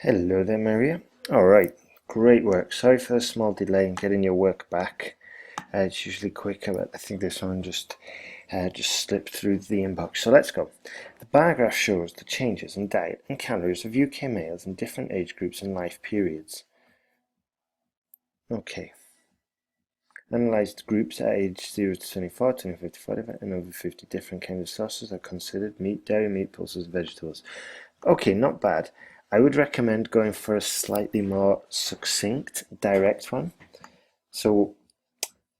Hello there, Maria. All right, great work. Sorry for the small delay in getting your work back. It's usually quicker, but I think this one just slipped through the inbox. So let's go. The bar graph shows the changes in diet and calories of UK males in different age groups and life periods. Okay. Analyzed groups at age 0 to 24, 25 to 45, and over 50 different kinds of sauces are considered: meat, dairy, meat, pulses, vegetables. Okay, not bad. I would recommend going for a slightly more succinct, direct one. So,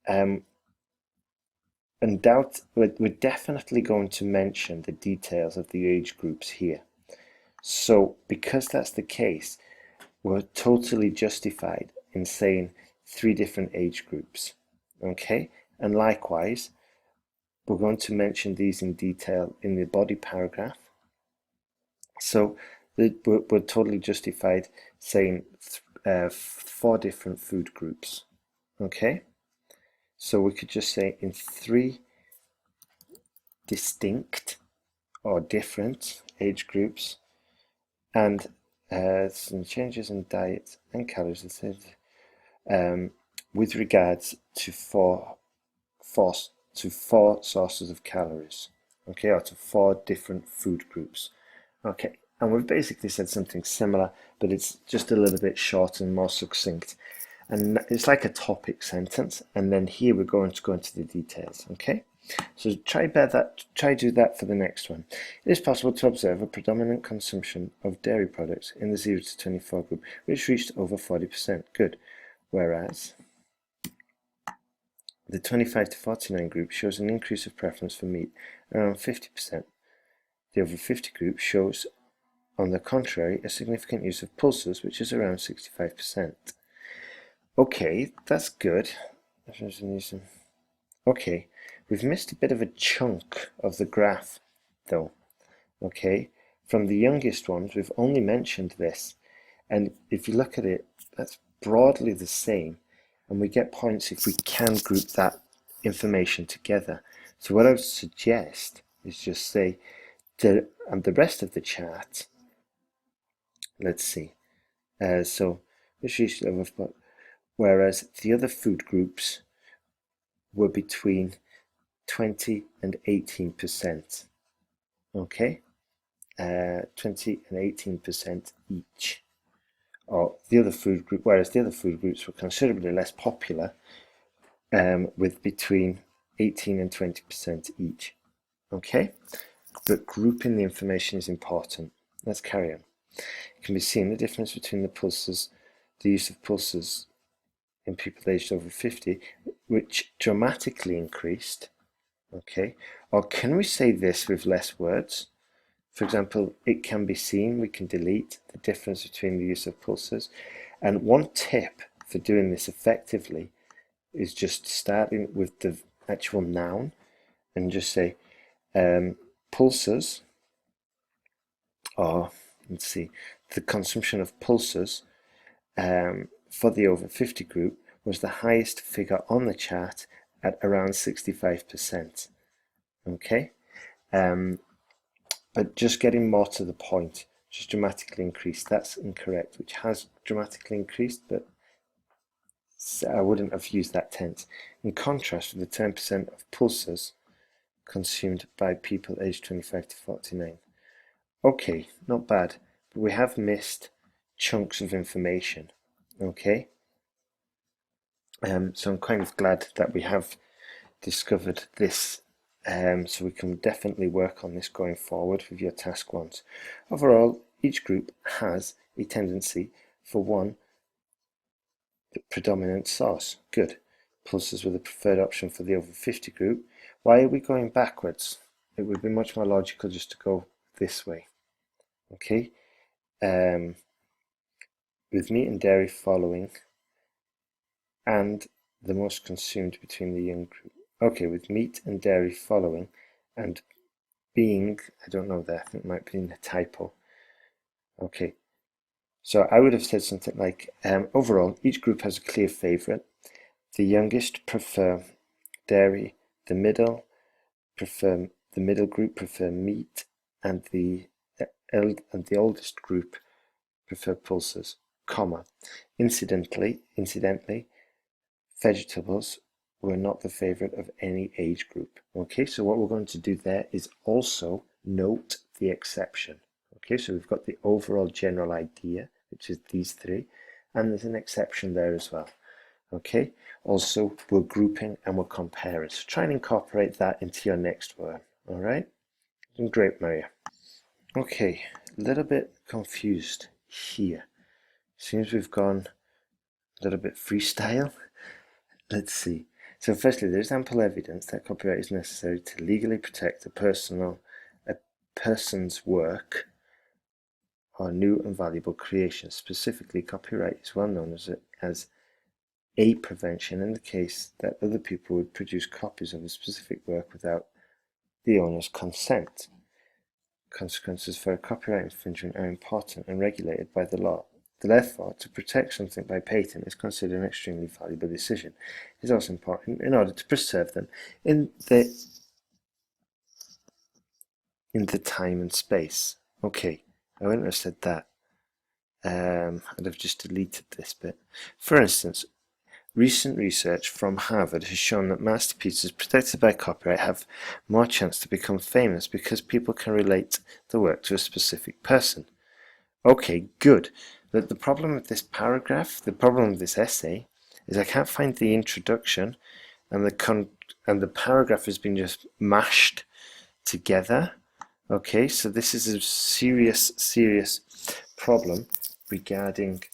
um, we're definitely going to mention the details of the age groups here. So, because that's the case, we're totally justified in saying 3 different age groups. Okay, and likewise, we're going to mention these in detail in the body paragraph. So we're totally justified saying 4 different food groups. Okay, so we could just say in 3 distinct or different age groups, and some changes in diet and calories with regards to four sources of calories. Okay, or to 4 different food groups. Okay, and we've basically said something similar, but it's just a little bit shorter and more succinct. And it's like a topic sentence, and then here we're going to go into the details. Okay, so try do that for the next one. It is possible to observe a predominant consumption of dairy products in the 0 to 24 group, which reached over 40%. Good. Whereas the 25 to 49 group shows an increase of preference for meat, around 50%. The over 50 group shows, on the contrary, a significant use of pulses, which is around 65%. Okay, that's good. Okay, we've missed a bit of a chunk of the graph, though. Okay, from the youngest ones, we've only mentioned this, and if you look at it, that's broadly the same, and we get points if we can group that information together. So what I would suggest is just say and the rest of the chart. Let's see. So this is whereas the other food groups were between 20 and 18%. Okay, 20 and 18% each. Or the other food group, whereas the other food groups were considerably less popular, with between 18 and 20% each. Okay, but grouping the information is important. Let's carry on. It can be seen the difference between the use of pulses in people aged over 50, which dramatically increased. Okay, or can we say this with less words? For example, it can be seen, we can delete the difference between the use of pulses. And one tip for doing this effectively is just starting with the actual noun and just say pulses, or let's see, the consumption of pulses for the over 50 group was the highest figure on the chart at around 65%. Okay, but just getting more to the point, just dramatically increased. That's incorrect, which has dramatically increased, but I wouldn't have used that tense. In contrast with the 10% of pulses consumed by people aged 25 to 49. Okay, not bad, but we have missed chunks of information. Okay, so I'm kind of glad that we have discovered this, so we can definitely work on this going forward with your task ones. Overall, each group has a tendency for one predominant source. Good. Pulses were the preferred option for the over 50 group. Why are we going backwards? It would be much more logical just to go this way. Okay, with meat and dairy following, and the most consumed between the young group. Okay, with meat and dairy following, and being, I don't know that, I think it might be in a typo. Okay, so I would have said something like, overall, each group has a clear favourite. The youngest prefer dairy, the middle group prefer meat, and the oldest group preferred pulses, comma. Incidentally, vegetables were not the favorite of any age group. Okay, so what we're going to do there is also note the exception. Okay, so we've got the overall general idea, which is these three, and there's an exception there as well. Okay, also we're grouping and we're comparing. So try and incorporate that into your next word. All right, doing great, Maria. Okay, a little bit confused here. Seems we've gone a little bit freestyle. Let's see. So firstly, there's ample evidence that copyright is necessary to legally protect a person's work or new and valuable creation. Specifically, copyright is well known as a prevention in the case that other people would produce copies of a specific work without the owner's consent. Consequences for a copyright infringement are important and regulated by the law. Therefore, to protect something by patent is considered an extremely valuable decision. It is also important in order to preserve them in the time and space. Okay, I wouldn't have said that. I'd have just deleted this bit. For instance, recent research from Harvard has shown that masterpieces protected by copyright have more chance to become famous because people can relate the work to a specific person. Okay, good. But the problem with this paragraph, the problem with this essay, is I can't find the introduction, and the paragraph has been just mashed together. Okay, so this is a serious problem regarding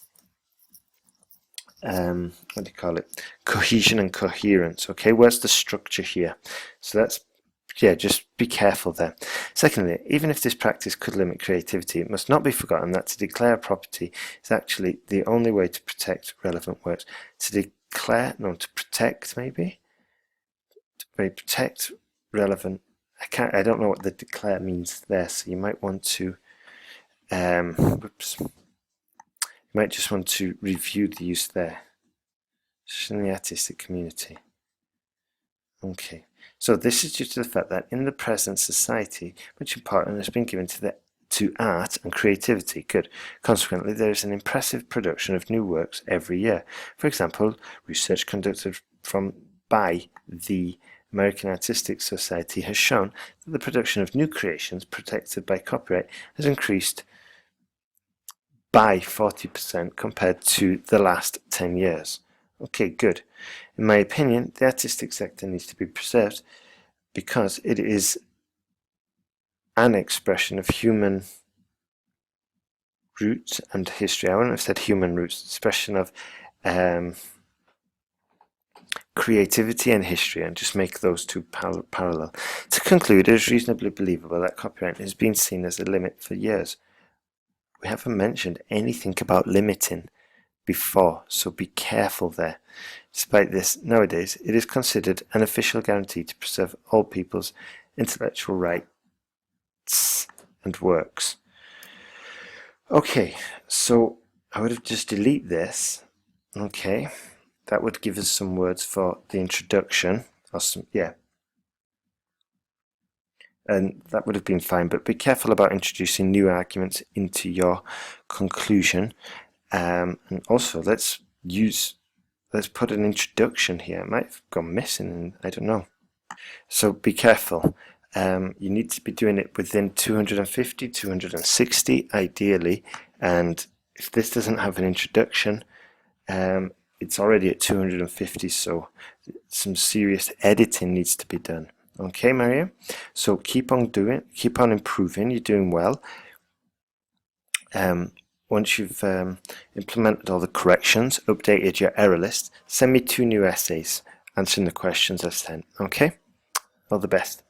what do you call it? Cohesion and coherence. Okay, where's the structure here? So that's, yeah, just be careful there. Secondly, even if this practice could limit creativity, it must not be forgotten that to declare a property is actually the only way to protect relevant works. To protect maybe? To protect relevant, I don't know what the declare means there, so you might want to, you might just want to review the use there, especially in the artistic community. Okay, so this is due to the fact that in the present society, much importance has been given to art and creativity. Good. Consequently, there is an impressive production of new works every year. For example, research conducted by the American Artistic Society has shown that the production of new creations protected by copyright has increased by 40% compared to the last 10 years. Okay, good. In my opinion, the artistic sector needs to be preserved because it is an expression of human roots and history. I wouldn't have said human roots, expression of creativity and history, and just make those two parallel. To conclude, it is reasonably believable that copyright has been seen as a limit for years. We haven't mentioned anything about limiting before, so be careful there. Despite this, nowadays, it is considered an official guarantee to preserve all people's intellectual rights and works. Okay, so I would have just delete this. Okay, that would give us some words for the introduction, or some, yeah. And that would have been fine, but be careful about introducing new arguments into your conclusion. And also, let's put an introduction here. It might have gone missing, I don't know. So be careful. You need to be doing it within 250, 260 ideally, and if this doesn't have an introduction, it's already at 250, so some serious editing needs to be done. Okay, Maria? So keep on improving, you're doing well. Once you've implemented all the corrections, updated your error list, send me 2 new essays answering the questions I've sent. Okay? All the best.